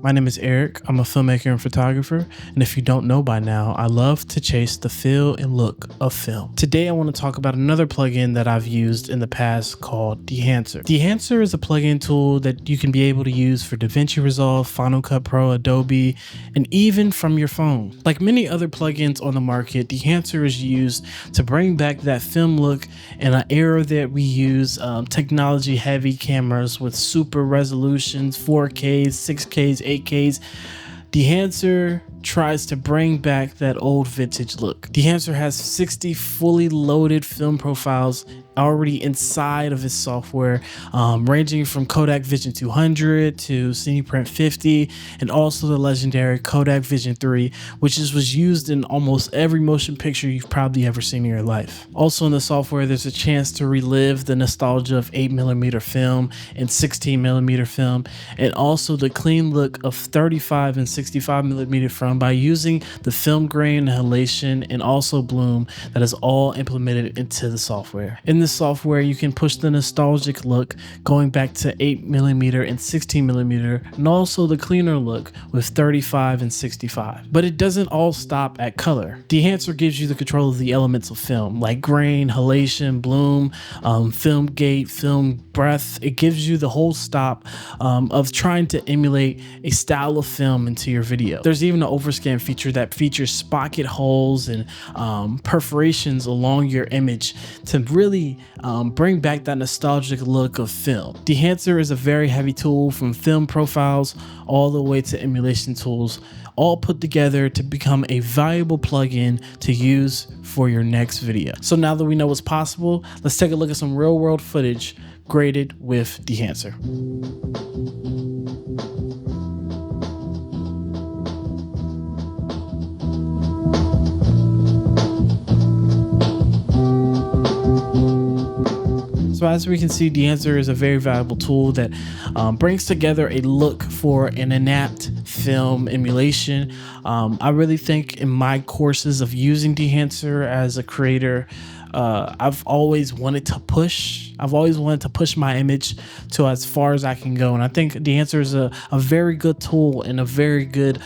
My name is Eric. I'm a filmmaker and photographer, and if you don't know by now, I love to chase the feel and look of film. Today I want to talk about another plugin that I've used in the past called Dehancer. Dehancer is a plugin tool that you can be able to use for Davinci Resolve, Final Cut Pro, Adobe, and even from your phone. Like many other plugins on the market, Dehancer is used to bring back that film look in an era that we use technology heavy cameras with super resolutions, 4Ks, 6Ks, 8Ks. Dehancer tries to bring back that old vintage look. Dehancer has 60 fully loaded film profiles already inside of its software, ranging from Kodak Vision 200 to Cine Print 50, and also the legendary Kodak Vision 3, which was used in almost every motion picture you've probably ever seen in your life. Also in the software, there's a chance to relive the nostalgia of 8mm film and 16mm film, and also the clean look of 35 and 65mm film by using the film grain, halation, and also bloom that is all implemented into the software. In this software, you can push the nostalgic look going back to 8mm and 16mm, and also the cleaner look with 35 and 65. But it doesn't all stop at color. Dehancer gives you the control of the elements of film, like grain, halation, bloom, film gate, film breath. It gives you the whole stop of trying to emulate a style of film into your video. There's even an overscan feature that features pocket holes and perforations along your image to really bring back that nostalgic look of film. Dehancer is a very heavy tool, from film profiles all the way to emulation tools, all put together to become a valuable plugin to use for your next video. So now that we know what's possible, let's take a look at some real world footage graded with Dehancer. So as we can see, Dehancer is a very valuable tool that brings together a look for an inapt film emulation. I really think in my courses of using Dehancer as a creator, I've always wanted to push my image to as far as I can go. And I think Dehancer is a very good tool and a very good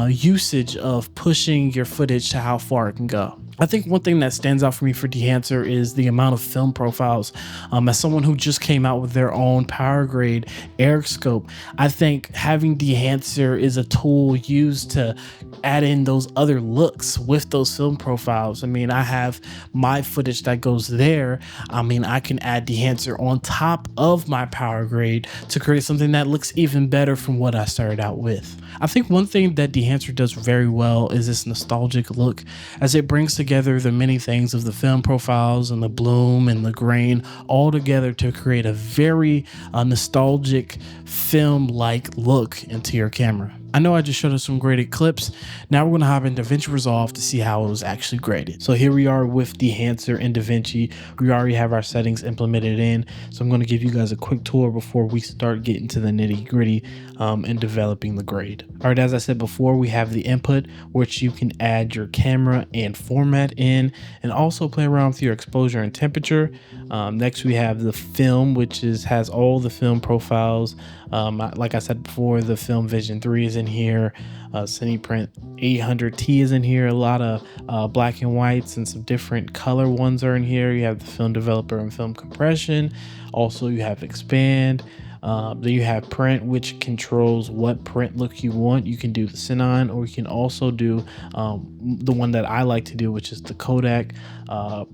usage of pushing your footage to how far it can go. I think one thing that stands out for me for Dehancer is the amount of film profiles. As someone who just came out with their own power grade arrickscope, I think having Dehancer is a tool used to add in those other looks with those film profiles. I mean, I have my footage that goes there. I mean, I can add Dehancer on top of my power grade to create something that looks even better from what I started out with. I think one thing that Dehancer does very well is this nostalgic look, as it brings together the many things of the film profiles and the bloom and the grain all together to create a very nostalgic film-like look into your camera. I know I just showed us some graded clips. Now we're going to hop into Davinci Resolve to see how it was actually graded. So here we are with Dehancer and Davinci. We already have our settings implemented in. So I'm going to give you guys a quick tour before we start getting to the nitty gritty and developing the grade. All right, as I said before, we have the input, which you can add your camera and format in, and also play around with your exposure and temperature. Next, we have the film, which has all the film profiles. Like I said before, the Film Vision 3 is in here. Cine Print 800T is in here. A lot of black and whites and some different color ones are in here. You have the film developer and film compression. Also, you have expand. Then you have print, which controls what print look you want. You can do the Sony, or you can also do the one that I like to do, which is the Kodak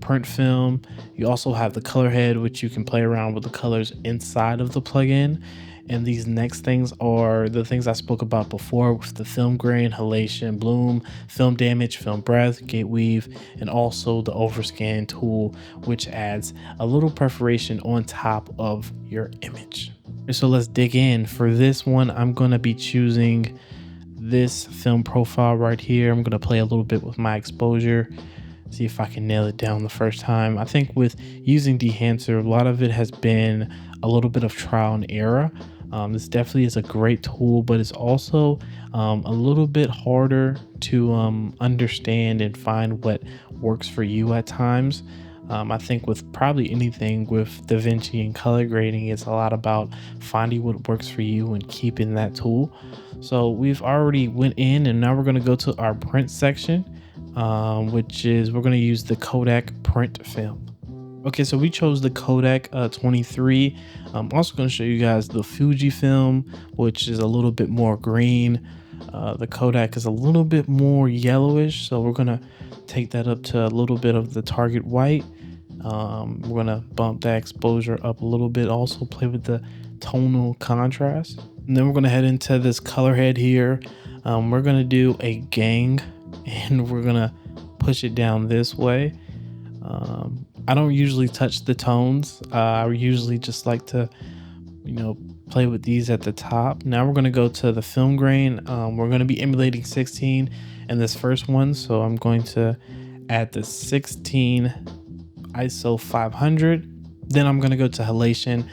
print film. You also have the color head, which you can play around with the colors inside of the plugin. And these next things are the things I spoke about before, with the film grain, halation, bloom, film damage, film breath, gate weave, and also the overscan tool, which adds a little perforation on top of your image. So let's dig in. For this one, I'm going to be choosing this film profile right here. I'm going to play a little bit with my exposure, see if I can nail it down the first time. I think with using Dehancer, a lot of it has been a little bit of trial and error. This definitely is a great tool, but it's also a little bit harder to understand and find what works for you at times. I think with probably anything with Davinci and color grading, it's a lot about finding what works for you and keeping that tool. So we've already went in, and now we're going to go to our print section, which is we're going to use the Kodak print film. Okay, so we chose the Kodak 23. I'm also going to show you guys the Fujifilm, which is a little bit more green. The Kodak is a little bit more yellowish, so we're going to take that up to a little bit of the target white. We're going to bump that exposure up a little bit, also play with the tonal contrast. And then we're going to head into this color head here. We're going to do a gang, and we're going to push it down this way. I don't usually touch the tones. I usually just like to, play with these at the top. Now we're going to go to the film grain. We're going to be emulating 16 in this first one. So I'm going to add the 16 ISO 500. Then I'm going to go to halation,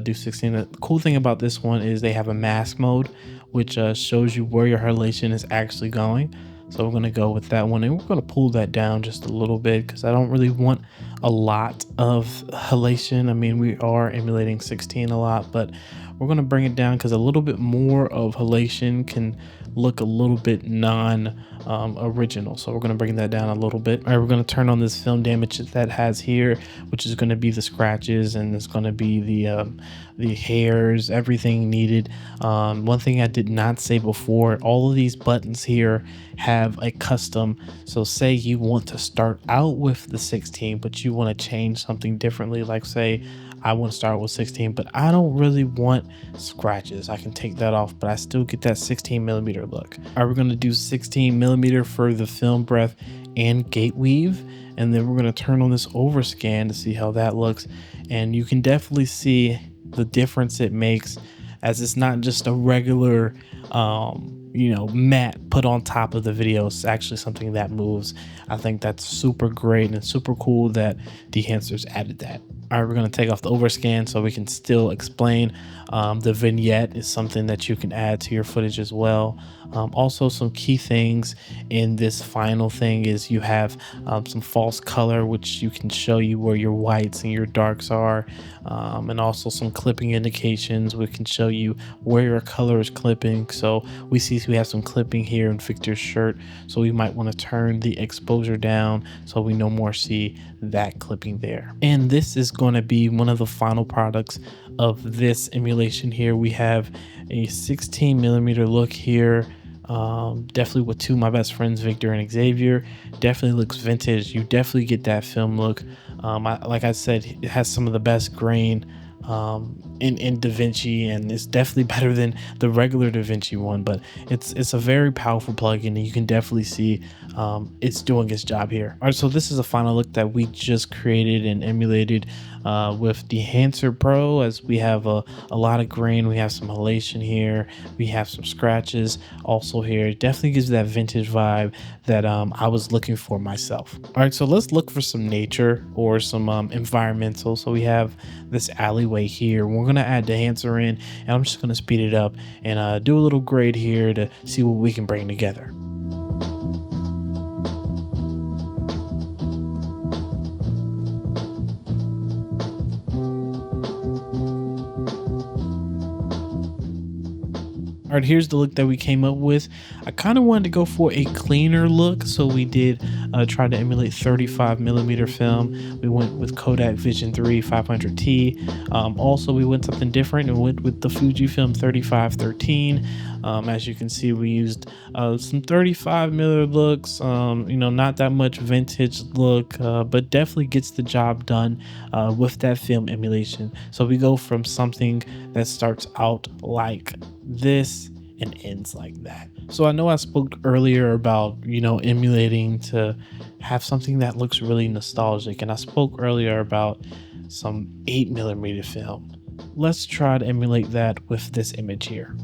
do 16. The cool thing about this one is they have a mask mode, which shows you where your halation is actually going. So we're going to go with that one, and we're going to pull that down just a little bit because I don't really want a lot of halation. I mean, we are emulating 16 a lot, but we're going to bring it down because a little bit more of halation can look a little bit non-original. So we're going to bring that down a little bit. All right, we're going to turn on this film damage that has here, which is going to be the scratches, and it's going to be the hairs, everything needed. One thing I did not say before, all of these buttons here have a custom. So say you want to start out with the 16, but you want to change something differently. Like say I want to start with 16, but I don't really want scratches. I can take that off, but I still get that 16 millimeter look. All right, we're going to do 16 millimeter for the film breath and gate weave. And then we're going to turn on this overscan to see how that looks. And you can definitely see the difference it makes, as it's not just a regular matte put on top of the video. It's actually something that moves. I think that's super great and super cool that Dehancer's added that. All right, we're going to take off the overscan so we can still explain. The vignette is something that you can add to your footage as well. Also, some key things in this final thing is you have some false color, which you can show you where your whites and your darks are, and also some clipping indications. We can show you where your color is clipping. So we see we have some clipping here in Victor's shirt, so we might want to turn the exposure down so we no more see that clipping there. And this is going to be one of the final products of this emulation here. We have a 16 millimeter look here, definitely with two of my best friends, Victor and Xavier. Definitely looks vintage. You definitely get that film look. Like I said, it has some of the best grain in Davinci, and it's definitely better than the regular Davinci one, but it's a very powerful plugin, and you can definitely see it's doing its job here. All right, so this is a final look that we just created and emulated with Dehancer Pro, as we have a lot of grain. We have some halation here, we have some scratches also here. It definitely gives that vintage vibe that I was looking for myself. All right, so let's look for some nature or some environmental. So we have this alleyway here. We're gonna add Dehancer in, and I'm just gonna speed it up and do a little grade here to see what we can bring together. All right, here's the look that we came up with. I kind of wanted to go for a cleaner look, so we did try to emulate 35 millimeter film. We went with Kodak Vision 3 500T. Also, we went something different and went with the Fujifilm 3513. As you can see, we used some 35 millimeter looks. Not that much vintage look, but definitely gets the job done with that film emulation. So we go from something that starts out like this and ends like that. So I know I spoke earlier about emulating to have something that looks really nostalgic, and I spoke earlier about some 8 millimeter film. Let's try to emulate that with this image here.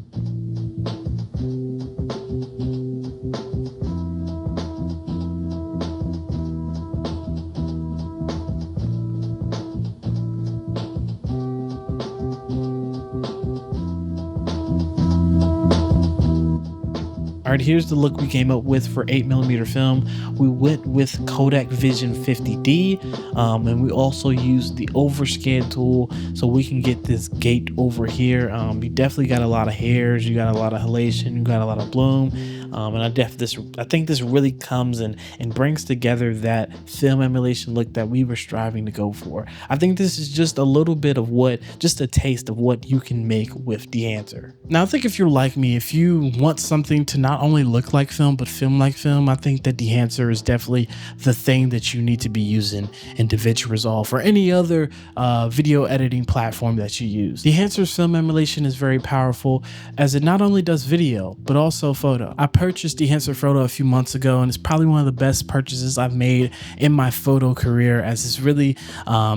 All All right, here's the look we came up with for 8mm film. We went with Kodak Vision 50D, and we also used the overscan tool so we can get this gate over here. You definitely got a lot of hairs, you got a lot of halation, you got a lot of bloom, and I think this really comes and brings together that film emulation look that we were striving to go for. I think this is just a little bit of just a taste of what you can make with Dehancer. Now, I think if you're like me, if you want something to not only look like film but film like film, I think that Dehancer is definitely the thing that you need to be using in DaVinci Resolve or any other video editing platform that you use. Dehancer's film emulation is very powerful, as it not only does video but also photo. I purchased Dehancer Photo a few months ago, and it's probably one of the best purchases I've made in my photo career, as it's really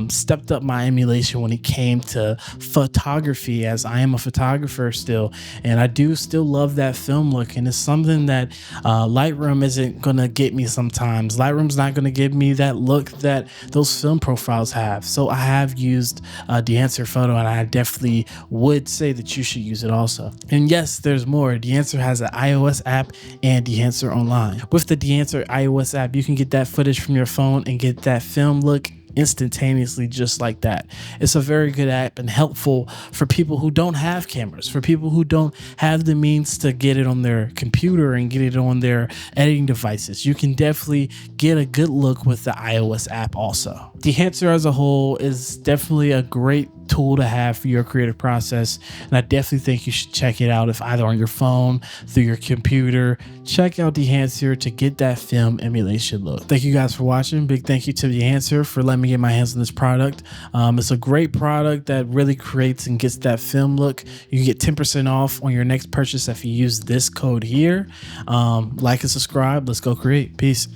stepped up my emulation when it came to photography, as I am a photographer still, and I do still love that film look, and it's something that Lightroom isn't gonna get me sometimes. Lightroom's not gonna give me that look that those film profiles have. So I have used Dehancer Photo, and I definitely would say that you should use it also. And yes, there's more. Dehancer has an iOS app and Dehancer Online. With the Dehancer iOS app, you can get that footage from your phone and get that film look instantaneously, just like that. It's a very good app and helpful for people who don't have cameras, for people who don't have the means to get it on their computer and get it on their editing devices. You can definitely get a good look with the iOS app also. Dehancer as a whole is definitely a great tool to have for your creative process, and I definitely think you should check it out, if either on your phone, through your computer. Check out Dehancer to get that film emulation look. Thank you guys for watching. Big thank you to Dehancer for letting me get my hands on this product. It's a great product that really creates and gets that film look. You can get 10% off on your next purchase if you use this code here. Like and subscribe. Let's go create. Peace.